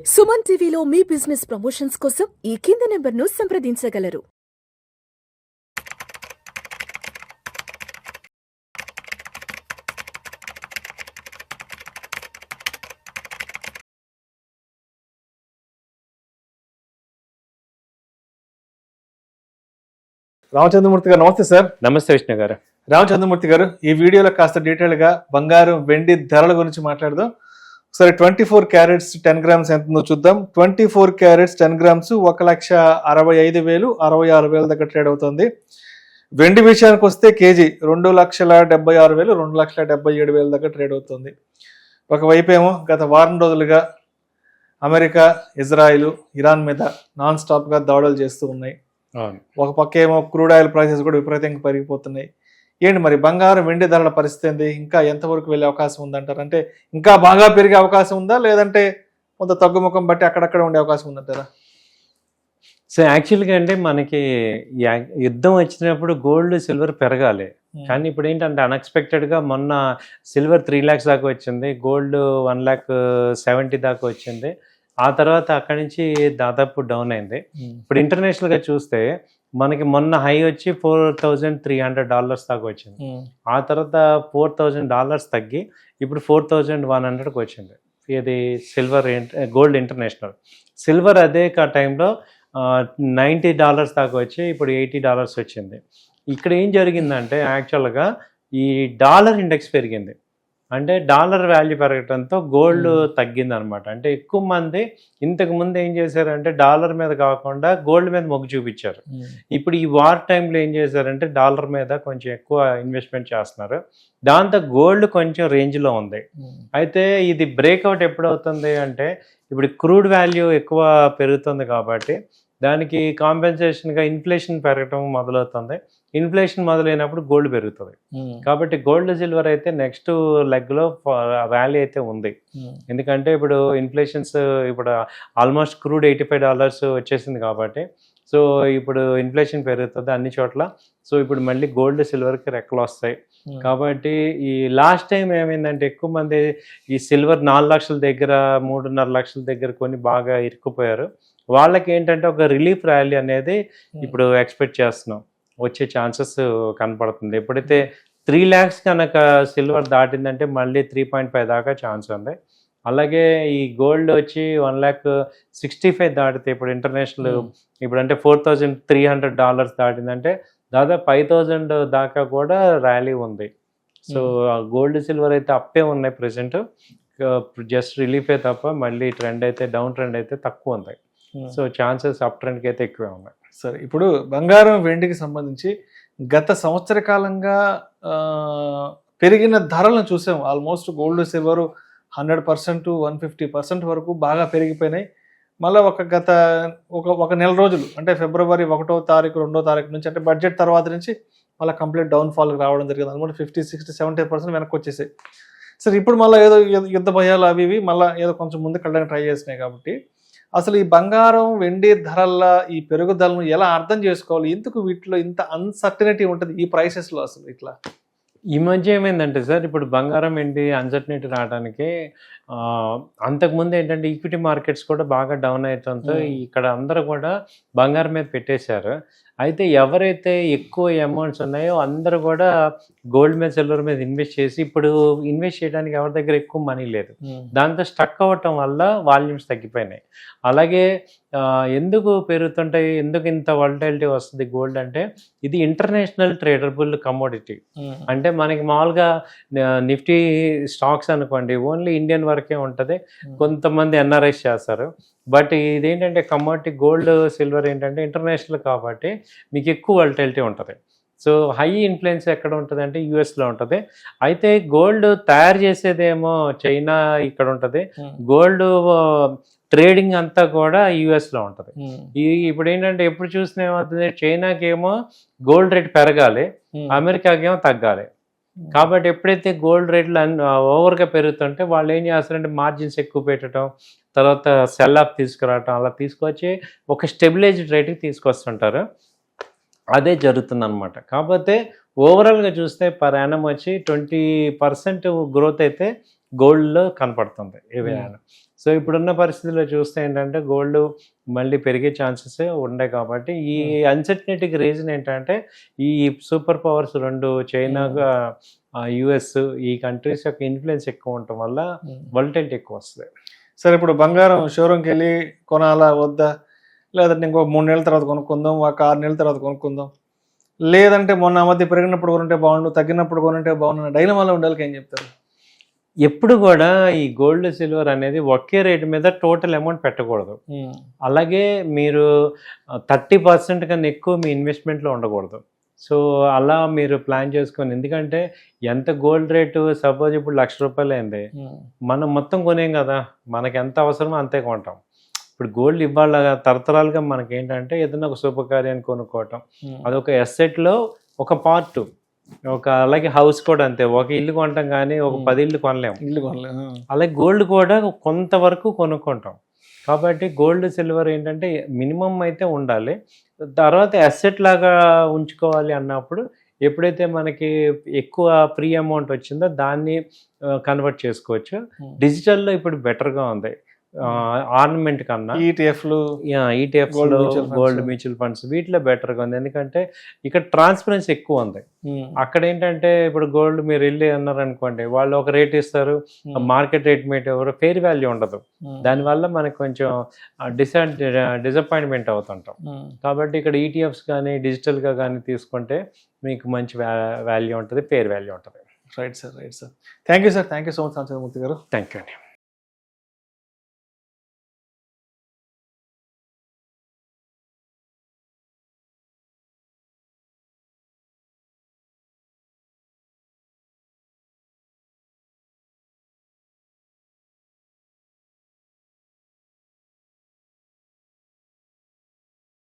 సుమన్ టీవీలో మీ business promotions కోసం ఈ కింది నెంబర్ను సంప్రదించగలరు. రామచంద్రమూర్తి గారు నమస్తే సార్. నమస్తే విష్ణు గారు. రామచంద్రమూర్తి గారు, ఈ వీడియోలో కాస్త డీటెయిల్గా బంగారం వెండి ధరల గురించి మాట్లాడదాం. సరే, 24 క్యారెట్స్ 10 గ్రామ్స్ ఎంత చూద్దాం. 24 క్యారెట్స్ 10 గ్రామ్స్ 1,65,000 66,000 దగ్గర ట్రేడ్ అవుతుంది. వెండి విషయానికి వస్తే కేజీ 2,76,000 2,77,000 దగ్గర ట్రేడ్ అవుతుంది. ఒకవైపు ఏమో గత వారం రోజులుగా అమెరికా, ఇజ్రాయిల్, ఇరాన్ మీద నాన్ స్టాప్గా దాడులు చేస్తూ ఉన్నాయి. ఒక పక్క ఏమో క్రూడ్ ఆయిల్ ప్రైసెస్ కూడా విపరీతంగా పెరిగిపోతున్నాయి. ఏంటి మరి బంగారం వెండి ధరల పరిస్థితి ఏంది? ఇంకా ఎంతవరకు వెళ్ళే అవకాశం ఉందంటారు? అంటే ఇంకా బాగా పెరిగే అవకాశం ఉందా, లేదంటే కొంత తగ్గుముఖం బట్టి అక్కడక్కడ ఉండే అవకాశం ఉందంటారా? సో యాక్చువల్గా అంటే మనకి యుద్ధం వచ్చినప్పుడు గోల్డ్ సిల్వర్ పెరగాలి, కానీ ఇప్పుడు ఏంటంటే అన్ఎక్స్పెక్టెడ్గా మొన్న సిల్వర్ 3 lakhs దాకా వచ్చింది, గోల్డ్ 1,70,000 దాకా వచ్చింది. ఆ తర్వాత అక్కడి నుంచి దాదాపు డౌన్ అయింది. ఇప్పుడు ఇంటర్నేషనల్గా చూస్తే మనకి మొన్న హై వచ్చి $4,300 దాకా వచ్చింది. ఆ తర్వాత $4,000 తగ్గి ఇప్పుడు 4,100కి వచ్చింది. ఇది సిల్వర్ గోల్డ్ ఇంటర్నేషనల్. సిల్వర్ అదే టైంలో $90 దాకా వచ్చి ఇప్పుడు $80 వచ్చింది. ఇక్కడ ఏం జరిగిందంటే యాక్చువల్గా ఈ డాలర్ ఇండెక్స్ పెరిగింది, అంటే డాలర్ వాల్యూ పెరగడంతో గోల్డ్ తగ్గింది అనమాట. అంటే ఎక్కువ మంది ఇంతకు ముందు ఏం చేశారంటే డాలర్ మీద కాకుండా గోల్డ్ మీద మొగ్గు చూపించారు. ఇప్పుడు ఈ వార్ టైంలో ఏం చేశారంటే డాలర్ మీద కొంచెం ఎక్కువ ఇన్వెస్ట్మెంట్ చేస్తున్నారు. దాంతో గోల్డ్ కొంచెం రేంజ్లో ఉంది. అయితే ఇది బ్రేక్అవుట్ ఎప్పుడు అవుతుంది అంటే ఇప్పుడు క్రూడ్ వాల్యూ ఎక్కువ పెరుగుతుంది కాబట్టి దానికి కాంపెన్సేషన్గా ఇన్ఫ్లేషన్ పెరగటం మొదలవుతుంది. ఇన్ఫ్లేషన్ మొదలైనప్పుడు గోల్డ్ పెరుగుతుంది. కాబట్టి గోల్డ్ సిల్వర్ అయితే నెక్స్ట్ లెగ్లో ర్యాలీ అయితే ఉంది. ఎందుకంటే ఇప్పుడు ఇన్ఫ్లేషన్స్ ఇప్పుడు ఆల్మోస్ట్ క్రూడ్ $85 వచ్చేసింది కాబట్టి సో ఇప్పుడు ఇన్ఫ్లేషన్ పెరుగుతుంది అన్ని చోట్ల. సో ఇప్పుడు మళ్ళీ గోల్డ్ సిల్వర్కి రెక్కలు వస్తాయి. కాబట్టి ఈ లాస్ట్ టైం ఏమైందంటే ఎక్కువ మంది ఈ సిల్వర్ 4 లక్షల దగ్గర 3.5 లక్షల దగ్గర కొని బాగా ఇరుక్కుపోయారు. వాళ్ళకి ఏంటంటే ఒక రిలీఫ్ ర్యాలీ అనేది ఇప్పుడు ఎక్స్పెక్ట్ చేస్తున్నాం, వచ్చే ఛాన్సెస్ కనపడుతుంది. ఎప్పుడైతే 3 lakhs కనుక సిల్వర్ దాటిందంటే మళ్ళీ 3.5 దాకా ఛాన్స్ ఉంది. అలాగే ఈ గోల్డ్ వచ్చి 1,65,000 దాటితే ఇప్పుడు ఇంటర్నేషనల్ ఇప్పుడు అంటే $4,300 దాటిందంటే దాదాపు 5,000 దాకా కూడా ర్యాలీ ఉంది. సో గోల్డ్ సిల్వర్ అయితే అప్పే ఉన్నాయి ప్రెసెంట్, జస్ట్ రిలీఫే తప్ప మళ్ళీ ట్రెండ్ అయితే డౌన్ ట్రెండ్ అయితే తక్కువ ఉంది. సో ఛాన్సెస్ అప్ ట్రెండ్కి అయితే ఎక్కువే ఉన్నాయి. సరే, ఇప్పుడు బంగారం వెండికి సంబంధించి గత సంవత్సర కాలంగా పెరిగిన ధరలను చూసాం. ఆల్మోస్ట్ గోల్డ్ సిల్వర్ 100% 150% వరకు బాగా పెరిగిపోయినాయి. మళ్ళీ ఒక నెల రోజులు అంటే ఫిబ్రవరి 1వ తారీఖు 2వ తారీఖు నుంచి అంటే బడ్జెట్ తర్వాత నుంచి మళ్ళీ కంప్లీట్ డౌన్ఫాల్కి రావడం జరిగింది. అనమాట 50, 60, 70% వెనక్కి వచ్చేసాయి. సరే, ఇప్పుడు మళ్ళీ ఏదో యుద్ధ భయాలు అవి ఇవి మళ్ళీ ఏదో కొంచెం ముందుకు వెళ్ళడానికి ట్రై చేసినాయి. కాబట్టి అసలు ఈ బంగారం వెండి ధరల ఈ పెరుగుదలను ఎలా అర్థం చేసుకోవాలి? ఎందుకు వీటిలో ఇంత అన్సర్టనిటీ ఉంటుంది ఈ ప్రైసెస్లో? అసలు ఇట్లా ఈ మధ్య ఏమైందంటే సార్, ఇప్పుడు బంగారం వెండి అన్సర్టనిటీ రావడానికి అంతకుముందు ఏంటంటే ఈక్విటీ మార్కెట్స్ కూడా బాగా డౌన్ అయ్యడంతో ఇక్కడ అందరూ కూడా బంగారం మీద పెట్టేశారు. అయితే ఎవరైతే ఎక్కువ అమౌంట్స్ ఉన్నాయో అందరూ కూడా గోల్డ్ మీద సిల్వర్ మీద ఇన్వెస్ట్ చేసి ఇప్పుడు ఇన్వెస్ట్ చేయడానికి ఎవరి దగ్గర ఎక్కువ మనీ లేదు. దాంతో స్టక్ అవ్వటం వల్ల వాల్యూమ్స్ తగ్గిపోయినాయి. అలాగే ఎందుకు పెరుగుతుంటాయి, ఎందుకు ఇంత వాలటిలిటీ వస్తుంది గోల్డ్ అంటే ఇది ఇంటర్నేషనల్ ట్రేడబుల్ కమోడిటీ. అంటే మనకి మామూలుగా నిఫ్టీ స్టాక్స్ అనుకోండి ఓన్లీ ఇండియన్ వరకే ఉంటుంది, కొంతమంది ఎన్ఆర్ఐస్ చేస్తారు. బట్ ఇదేంటంటే కమోడిటీ గోల్డ్ సిల్వర్ ఏంటంటే ఇంటర్నేషనల్ కాబట్టి మీకు ఎక్కువ వాలటిలిటీ ఉంటుంది. సో హై ఇన్ఫ్లుయెన్స్ ఎక్కడ ఉంటుంది అంటే యూఎస్లో ఉంటుంది. అయితే గోల్డ్ తయారు చేసేదేమో చైనా ఇక్కడ ఉంటుంది, గోల్డ్ ట్రేడింగ్ అంతా కూడా యూఎస్లో ఉంటుంది. ఇప్పుడు ఏంటంటే ఎప్పుడు చూసినా ఏమవుతుంది, చైనాకి ఏమో గోల్డ్ రేట్ పెరగాలి, అమెరికాకి ఏమో తగ్గాలి. కాబట్టి ఎప్పుడైతే గోల్డ్ రేట్లు ఓవర్గా పెరుగుతుంటే వాళ్ళు ఏం చేస్తారంటే మార్జిన్స్ ఎక్కువ పెట్టడం, తర్వాత సెల్ ఆఫ్ తీసుకురావటం, అలా తీసుకొచ్చి ఒక స్టెబిలైజ్డ్ రేట్కి తీసుకొస్తుంటారు. అదే జరుగుతుంది అనమాట. కాకపోతే ఓవరాల్గా చూస్తే పర్ యానం వచ్చి 20% గ్రోత్ అయితే గోల్డ్లో కనపడుతుంది ఏవైనా. సో ఇప్పుడున్న పరిస్థితుల్లో చూస్తే ఏంటంటే గోల్డ్ మళ్ళీ పెరిగే ఛాన్సెస్ ఉన్నాయి కాబట్టి ఈ అన్సర్టనిటీకి రీజన్ ఏంటంటే ఈ సూపర్ పవర్స్ రెండు చైనాగా యుఎస్ ఈ కంట్రీస్ యొక్క ఇన్ఫ్లుయెన్స్ ఎక్కువ ఉండటం వల్ల వాలటిలిటీ ఎక్కువ వస్తుంది. సరే, ఇప్పుడు బంగారం షోరూమ్కి వెళ్ళి కొనాలా వద్దా, లేదంటే ఇంకో 3 నెలల తర్వాత కొనుక్కుందాం, ఒక 6 నెలల తర్వాత కొనుక్కుందాం, లేదంటే మొన్న మధ్య పెరిగినప్పుడు కొనుంటే బాగుండు, తగ్గినప్పుడు కొనుంటే బాగుండు, డైలమాలో ఉండాలి ఏం చెప్తారు? ఎప్పుడు కూడా ఈ గోల్డ్ సిల్వర్ అనేది ఒకే రేటు మీద టోటల్ అమౌంట్ పెట్టకూడదు. అలాగే మీరు 30% కన్నా ఎక్కువ మీ ఇన్వెస్ట్మెంట్లో ఉండకూడదు. సో అలా మీరు ప్లాన్ చేసుకొని, ఎందుకంటే ఎంత గోల్డ్ రేటు సపోజ్ ఇప్పుడు ₹1,00,000 అయింది, మనం మొత్తం కొనేం కదా, మనకి ఎంత అవసరమో అంతే కొంటాం. ఇప్పుడు గోల్డ్ ఇవాళ తరతరాలుగా మనకి ఏంటంటే ఏదైనా ఒక శుభకార్యాన్ని కొనుక్కోవటం, అదొక ఎస్సెట్లో ఒక పార్ట్. అలాగే హౌస్ కూడా అంతే, ఒక ఇల్లు కొంటాం కానీ ఒక 10 ఇళ్ళు కొనలేము. అలాగే గోల్డ్ కూడా కొంతవరకు కొనుక్కుంటాం. కాబట్టి గోల్డ్ సిల్వర్ ఏంటంటే మినిమం అయితే ఉండాలి. తర్వాత అసెట్ లాగా ఉంచుకోవాలి అన్నప్పుడు ఎప్పుడైతే మనకి ఎక్కువ ఫ్రీ అమౌంట్ వచ్చిందో దాన్ని కన్వర్ట్ చేసుకోవచ్చు. డిజిటల్లో ఇప్పుడు బెటర్గా ఉంది ఆర్నమెంట్ కన్నా. ఈటీఎఫ్లో గోల్డ్ మ్యూచువల్ ఫండ్స్ వీటిలో బెటర్గా ఉంది, ఎందుకంటే ఇక్కడ ట్రాన్స్పరెన్సీ ఎక్కువ ఉంది. అక్కడ ఏంటంటే ఇప్పుడు గోల్డ్ మీరు వెళ్ళి అన్నారు అనుకోండి, వాళ్ళు ఒక రేట్ ఇస్తారు, మార్కెట్ రేట్ మీట్ ఎవరు ఫెయిర్ వాల్యూ ఉండదు. దానివల్ల మనకు కొంచెం డిసప్పాయింట్మెంట్ అవుతుంటాం. కాబట్టి ఇక్కడ ఈటీఎఫ్స్ కానీ డిజిటల్గా కానీ తీసుకుంటే మీకు మంచి వాల్యూ ఉంటుంది, ఫెయిర్ వాల్యూ ఉంటుంది. Right sir. Thank you sir. Thank you so much Santosh Murthy garu. Thank you అండి.